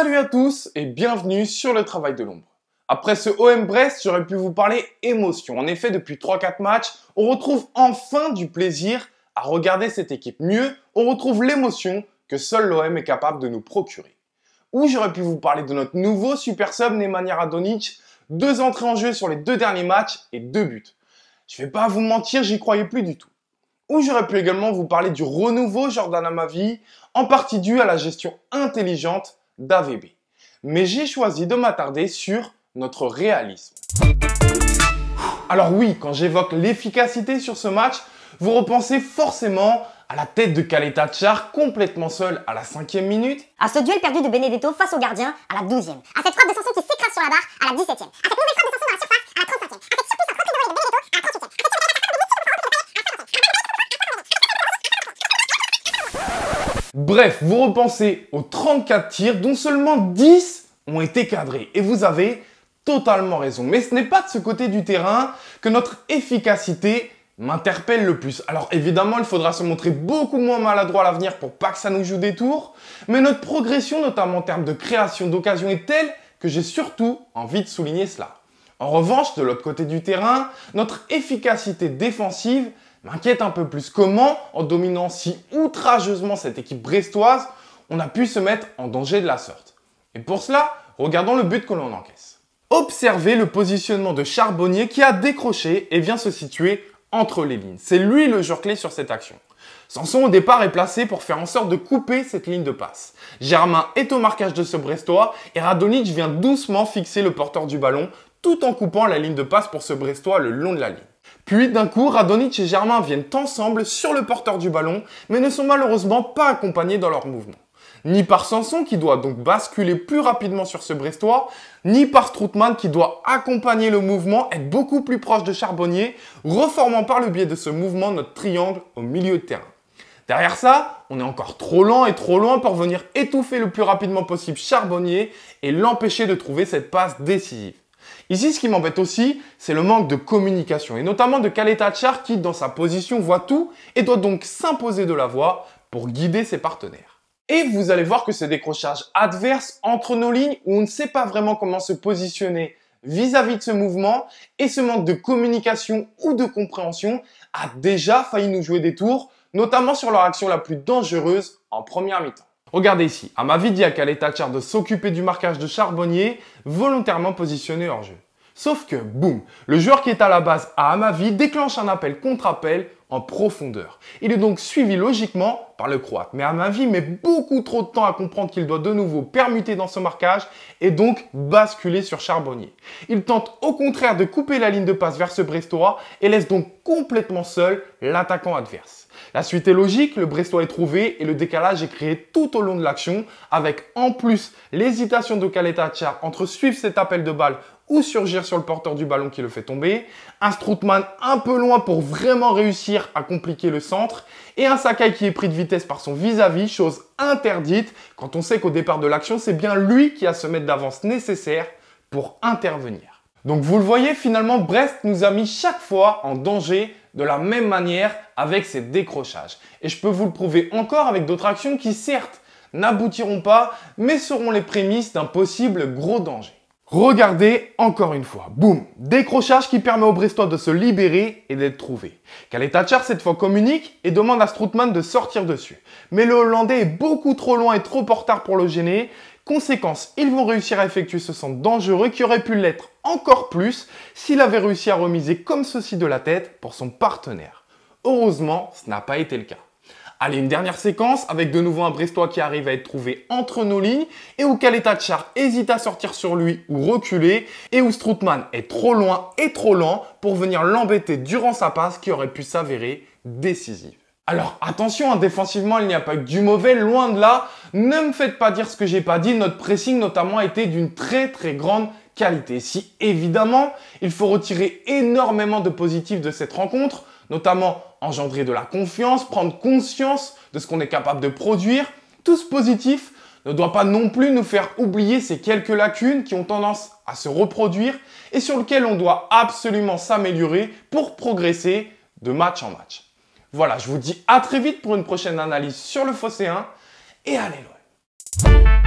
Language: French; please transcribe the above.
Salut à tous et bienvenue sur le travail de l'ombre. Après ce OM Brest, j'aurais pu vous parler émotion. En effet, depuis 3-4 matchs, on retrouve enfin du plaisir à regarder cette équipe. Mieux, on retrouve l'émotion que seul l'OM est capable de nous procurer. Ou j'aurais pu vous parler de notre nouveau super sub Nemanja Radonjic, 2 entrées en jeu sur les 2 derniers matchs et 2 buts. Je vais pas vous mentir, j'y croyais plus du tout. Ou j'aurais pu également vous parler du renouveau Jordan Amavi, en partie dû à la gestion intelligente d'AVB. Mais j'ai choisi de m'attarder sur notre réalisme. Alors oui, quand j'évoque l'efficacité sur ce match, vous repensez forcément à la tête de Caleta Char complètement seul à la 5e minute. À ce duel perdu de Benedetto face au gardien à la 12e. À cette frappe de Sanson qui s'écrase sur la barre à la 17e. À cette nouvelle frappe de Sanson dans la surface à la 35e. À cette surprise en reprise de volée de Benedetto à la 38e. Bref, vous repensez aux 34 tirs dont seulement 10 ont été cadrés. Et vous avez totalement raison. Mais ce n'est pas de ce côté du terrain que notre efficacité m'interpelle le plus. Alors évidemment, il faudra se montrer beaucoup moins maladroit à l'avenir pour pas que ça nous joue des tours. Mais notre progression, notamment en termes de création d'occasion, est telle que j'ai surtout envie de souligner cela. En revanche, de l'autre côté du terrain, notre efficacité défensive m'inquiète un peu plus. Comment, en dominant si outrageusement cette équipe brestoise, on a pu se mettre en danger de la sorte? Et pour cela, regardons le but que l'on encaisse. Observez le positionnement de Charbonnier qui a décroché et vient se situer entre les lignes. C'est lui le joueur clé sur cette action. Sanson au départ est placé pour faire en sorte de couper cette ligne de passe. Germain est au marquage de ce Brestois et Radonjic vient doucement fixer le porteur du ballon tout en coupant la ligne de passe pour ce Brestois le long de la ligne. Puis d'un coup, Radonjic et Germain viennent ensemble sur le porteur du ballon mais ne sont malheureusement pas accompagnés dans leur mouvement. Ni par Sanson qui doit donc basculer plus rapidement sur ce Brestois, ni par Strootman qui doit accompagner le mouvement, être beaucoup plus proche de Charbonnier, reformant par le biais de ce mouvement notre triangle au milieu de terrain. Derrière ça, on est encore trop lent et trop loin pour venir étouffer le plus rapidement possible Charbonnier et l'empêcher de trouver cette passe décisive. Ici, ce qui m'embête aussi, c'est le manque de communication et notamment de Caleta Char qui, dans sa position, voit tout et doit donc s'imposer de la voix pour guider ses partenaires. Et vous allez voir que ce décrochage adverse entre nos lignes où on ne sait pas vraiment comment se positionner vis-à-vis de ce mouvement et ce manque de communication ou de compréhension a déjà failli nous jouer des tours, notamment sur leur action la plus dangereuse en première mi-temps. Regardez ici, Amavi dit à Caleta Char de s'occuper du marquage de Charbonnier, volontairement positionné hors jeu. Sauf que, boum, le joueur qui est à la base à Amavi déclenche un appel contre appel en profondeur. Il est donc suivi logiquement par le Croate. Mais Amavi met beaucoup trop de temps à comprendre qu'il doit de nouveau permuter dans ce marquage et donc basculer sur Charbonnier. Il tente au contraire de couper la ligne de passe vers ce Brestois et laisse donc complètement seul l'attaquant adverse. La suite est logique, le Brestois est trouvé et le décalage est créé tout au long de l'action avec en plus l'hésitation de Caleta Char entre suivre cet appel de balle ou surgir sur le porteur du ballon qui le fait tomber, un Strootman un peu loin pour vraiment réussir à compliquer le centre et un Sakai qui est pris de vitesse par son vis-à-vis, chose interdite quand on sait qu'au départ de l'action, c'est bien lui qui a ce mètre d'avance nécessaire pour intervenir. Donc vous le voyez, finalement, Brest nous a mis chaque fois en danger de la même manière avec ses décrochages. Et je peux vous le prouver encore avec d'autres actions qui, certes, n'aboutiront pas, mais seront les prémices d'un possible gros danger. Regardez encore une fois, boum, décrochage qui permet aux Brestois de se libérer et d'être trouvés. Caleta Char cette fois communique et demande à Strootman de sortir dessus. Mais le Hollandais est beaucoup trop loin et trop en retard pour le gêner. Conséquence, ils vont réussir à effectuer ce centre dangereux qui aurait pu l'être encore plus s'il avait réussi à remiser comme ceci de la tête pour son partenaire. Heureusement, ce n'a pas été le cas. Allez, une dernière séquence avec de nouveau un Brestois qui arrive à être trouvé entre nos lignes et où Caleta Char hésite à sortir sur lui ou reculer et où Strootman est trop loin et trop lent pour venir l'embêter durant sa passe qui aurait pu s'avérer décisive. Alors attention, défensivement, il n'y a pas eu du mauvais, loin de là. Ne me faites pas dire ce que j'ai pas dit, notre pressing notamment a été d'une très grande qualité. Si évidemment, il faut retirer énormément de positifs de cette rencontre, notamment engendrer de la confiance, prendre conscience de ce qu'on est capable de produire. Tout ce positif ne doit pas non plus nous faire oublier ces quelques lacunes qui ont tendance à se reproduire et sur lesquelles on doit absolument s'améliorer pour progresser de match en match. Voilà, je vous dis à très vite pour une prochaine analyse sur le Phocéen et allez loin.